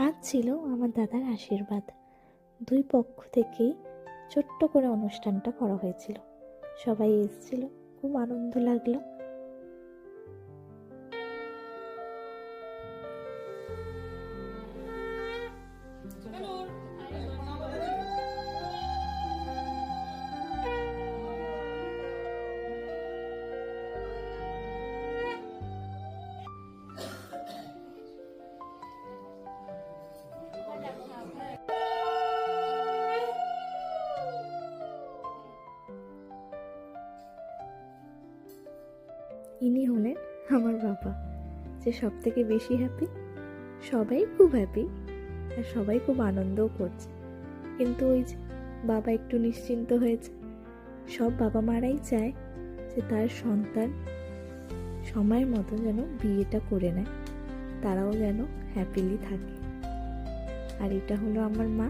আজ ছিল আমার দাদার আশীর্বাদ। দুই পক্ষ থেকেই ছোট্ট করে অনুষ্ঠানটা করা হয়েছিল। সবাই এসেছিল, খুব আনন্দ লাগলো। ইনি হলেন আমার বাবা, যে সব থেকে বেশি হ্যাপি। সবাই খুব হ্যাপি আর সবাই খুব আনন্দও করছে, কিন্তু ওই যে বাবা একটু নিশ্চিন্ত হয়েছে। সব বাবা মারাই চায় যে তার সন্তান সময়ের মতো যেন বিয়েটা করে নেয়, তারাও যেন হ্যাপিলি থাকে। আর এটা হলো আমার মা।